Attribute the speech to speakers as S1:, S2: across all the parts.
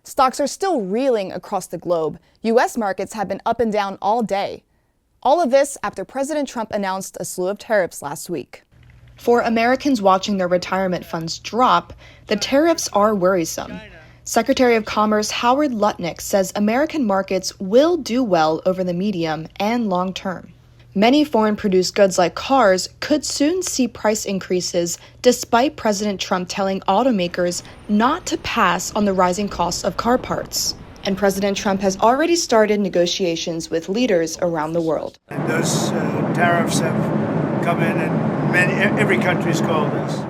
S1: Stocks are still reeling across the globe. U.S. markets have been up and down all day. All of this after President Trump announced a slew of tariffs last week. For Americans watching their retirement funds drop, the tariffs are worrisome. Secretary of Commerce Howard Lutnick says American markets will do well over the medium and long term. Many foreign-produced goods like cars could soon see price increases despite President Trump telling automakers not to pass on the rising costs of car parts. And President Trump has already started negotiations with leaders around the world.
S2: And those tariffs have come in and every country's called us.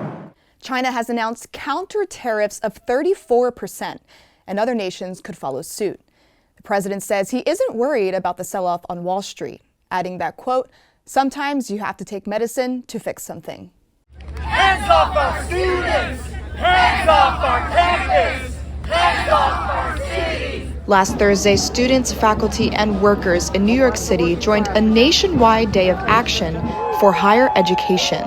S1: China has announced counter tariffs of 34%, and other nations could follow suit. The president says he isn't worried about the sell-off on Wall Street, adding that, quote, "Sometimes you have to take medicine to fix something."
S3: Hands off our students! Hands off our campus! Hands off our cities!
S1: Last Thursday, students, faculty, and workers in New York City joined a nationwide day of action for higher education.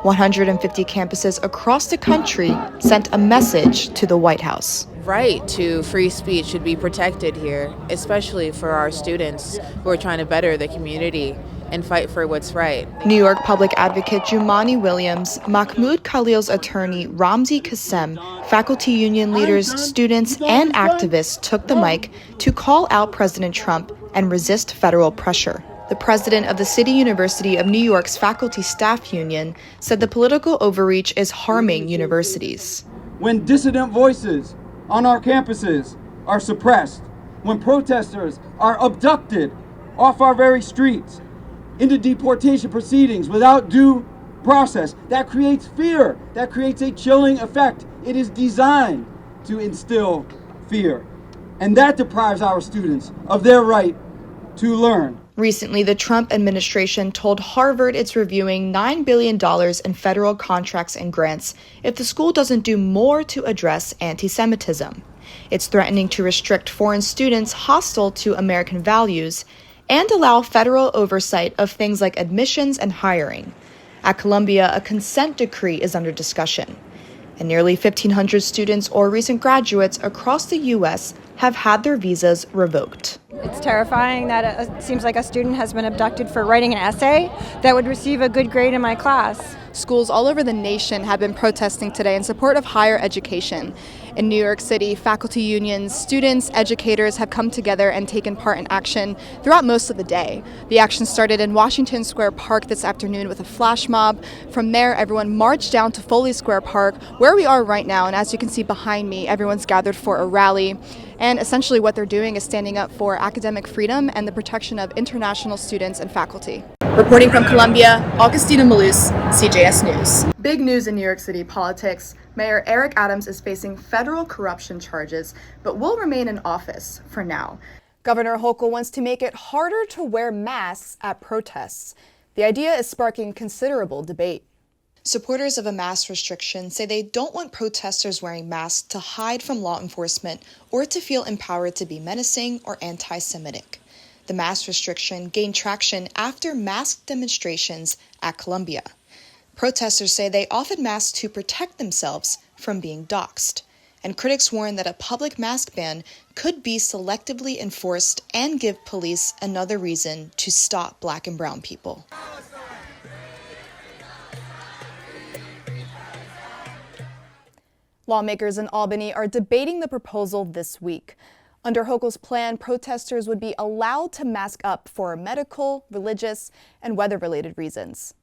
S1: 150 campuses across the country sent a message to the White House.
S4: Right to free speech should be protected here, especially for our students who are trying to better the community and fight for what's right.
S1: New York public advocate Jumaane Williams, Mahmoud Khalil's attorney Ramzi Qassem, faculty union leaders, students, and activists took the mic to call out President Trump and resist federal pressure. The president of the City University of New York's faculty staff union said the political overreach is harming universities.
S5: When dissident voices on our campuses are suppressed, when protesters are abducted off our very streets into deportation proceedings without due process, that creates fear, that creates a chilling effect. It is designed to instill fear, and that deprives our students of their right to learn.
S1: Recently, the Trump administration told Harvard it's reviewing $9 billion in federal contracts and grants if the school doesn't do more to address anti-Semitism. It's threatening to restrict foreign students hostile to American values and allow federal oversight of things like admissions and hiring. At Columbia, a consent decree is under discussion, and nearly 1,500 students or recent graduates across the U.S. have had their visas revoked.
S6: It's terrifying that it seems like a student has been abducted for writing an essay that would receive a good grade in my class.
S1: Schools all over the nation have been protesting today in support of higher education. In New York City, faculty unions, students, educators have come together and taken part in action throughout most of the day. The action started in Washington Square Park this afternoon with a flash mob. From there, everyone marched down to Foley Square Park, where we are right now. And as you can see behind me, everyone's gathered for a rally. And essentially what they're doing is standing up for academic freedom and the protection of international students and faculty. Reporting from Columbia, Augostina Mallous, CJS News. Big news in New York City politics. Mayor Eric Adams is facing federal corruption charges, but will remain in office for now. Governor Hochul wants to make it harder to wear masks at protests. The idea is sparking considerable debate. Supporters of a mask restriction say they don't want protesters wearing masks to hide from law enforcement or to feel empowered to be menacing or anti-Semitic. The mask restriction gained traction after masked demonstrations at Columbia. Protesters say they offered masks to protect themselves from being doxxed, and critics warn that a public mask ban could be selectively enforced and give police another reason to stop Black and brown people. Lawmakers in Albany are debating the proposal this week. Under Hochul's plan, protesters would be allowed to mask up for medical, religious, and weather-related reasons.